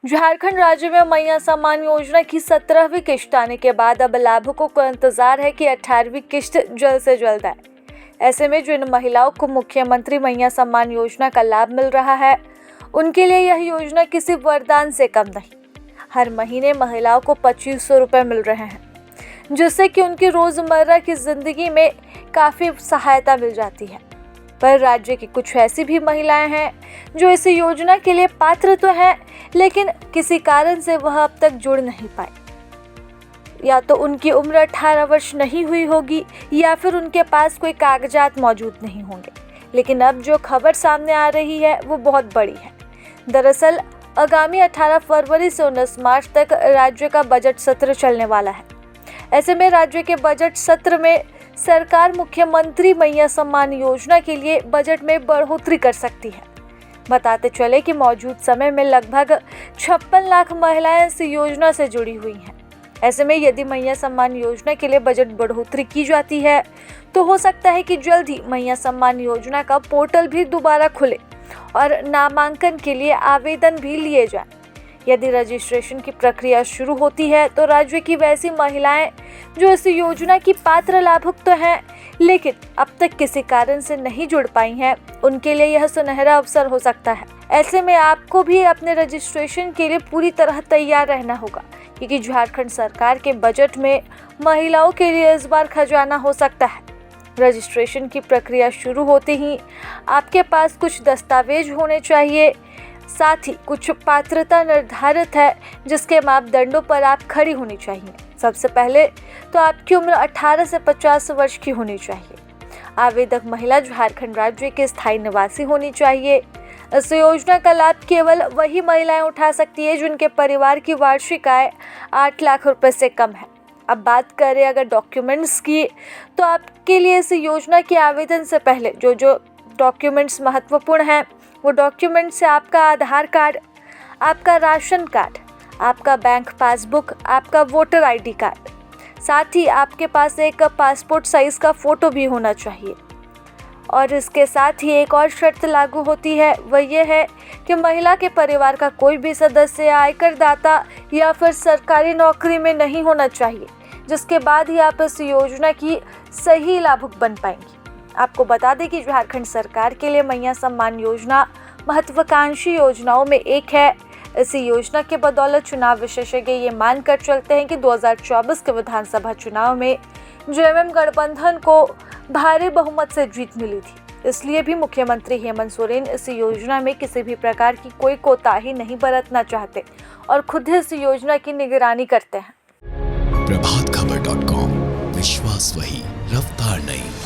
झारखंड राज्य में मैया सम्मान योजना की 17वीं किश्त आने के बाद अब लाभुकों को इंतजार है कि 18वीं किश्त जल्द से जल्द आए। ऐसे में जिन महिलाओं को मुख्यमंत्री मैया सम्मान योजना का लाभ मिल रहा है, उनके लिए यह योजना किसी वरदान से कम नहीं। हर महीने महिलाओं को 2500 रुपये मिल रहे हैं, जिससे कि उनकी रोजमर्रा की जिंदगी में काफ़ी सहायता मिल जाती है। पर राज्य की कुछ ऐसी भी महिलाएं हैं जो इस योजना के लिए पात्र तो हैं, लेकिन किसी कारण से वह अब तक जुड़ नहीं पाए। या तो उनकी उम्र 18 वर्ष नहीं हुई होगी या फिर उनके पास कोई कागजात मौजूद नहीं होंगे। लेकिन अब जो खबर सामने आ रही है वो बहुत बड़ी है। दरअसल आगामी 18 फरवरी से 19 मार्च तक राज्य का बजट सत्र चलने वाला है। ऐसे में राज्य के बजट सत्र में सरकार मुख्यमंत्री मैया सम्मान योजना के लिए बजट में बढ़ोतरी कर सकती है। बताते चले कि मौजूद समय में लगभग 56 लाख महिलाएं इस योजना से जुड़ी हुई हैं। ऐसे में यदि मैया सम्मान योजना के लिए बजट बढ़ोतरी की जाती है तो हो सकता है कि जल्द ही मैया सम्मान योजना का पोर्टल भी दोबारा खुले और नामांकन के लिए आवेदन भी लिए जाएं। यदि रजिस्ट्रेशन की प्रक्रिया शुरू होती है तो राज्य की वैसी महिलाएं जो इस योजना की पात्र लाभुक तो हैं, लेकिन अब तक किसी कारण से नहीं जुड़ पाई हैं, उनके लिए यह सुनहरा अवसर हो सकता है। ऐसे में आपको भी अपने रजिस्ट्रेशन के लिए पूरी तरह तैयार रहना होगा, क्योंकि झारखंड सरकार के बजट में महिलाओं के लिए इस बार खजाना हो सकता है। रजिस्ट्रेशन की प्रक्रिया शुरू होते ही आपके पास कुछ दस्तावेज होने चाहिए, साथ ही कुछ पात्रता निर्धारित है जिसके मापदंडों पर आप खड़ी होनी चाहिए। सबसे पहले तो आपकी उम्र 18 से 50 वर्ष की होनी चाहिए। आवेदक महिला झारखंड राज्य के स्थायी निवासी होनी चाहिए। इस योजना का लाभ केवल वही महिलाएं उठा सकती है जिनके परिवार की वार्षिक आय 8 लाख रुपए से कम है। अब बात करें अगर डॉक्यूमेंट्स की, तो आपके लिए इस योजना के आवेदन से पहले जो डॉक्यूमेंट्स महत्वपूर्ण हैं, वो डॉक्यूमेंट से आपका आधार कार्ड, आपका राशन कार्ड, आपका बैंक पासबुक, आपका वोटर आईडी कार्ड, साथ ही आपके पास एक पासपोर्ट साइज़ का फ़ोटो भी होना चाहिए। और इसके साथ ही एक और शर्त लागू होती है, वह ये है कि महिला के परिवार का कोई भी सदस्य आयकर दाता या फिर सरकारी नौकरी में नहीं होना चाहिए, जिसके बाद ही आप इस योजना की सही लाभुक बन पाएंगी। आपको बता दें कि झारखंड सरकार के लिए मैया सम्मान योजना महत्वाकांक्षी योजनाओं में एक है। इस योजना के बदौलत चुनाव विशेषज्ञ ये मानकर चलते हैं कि 2024 के विधानसभा चुनाव में जेएमएम गठबंधन को भारी बहुमत से जीत मिली थी। इसलिए भी मुख्यमंत्री हेमंत सोरेन इस योजना में किसी भी प्रकार की कोई कोताही नहीं बरतना चाहते और खुद इस योजना की निगरानी करते हैं। प्रभातखबर.com, विश्वास वही, रफ्तार नहीं।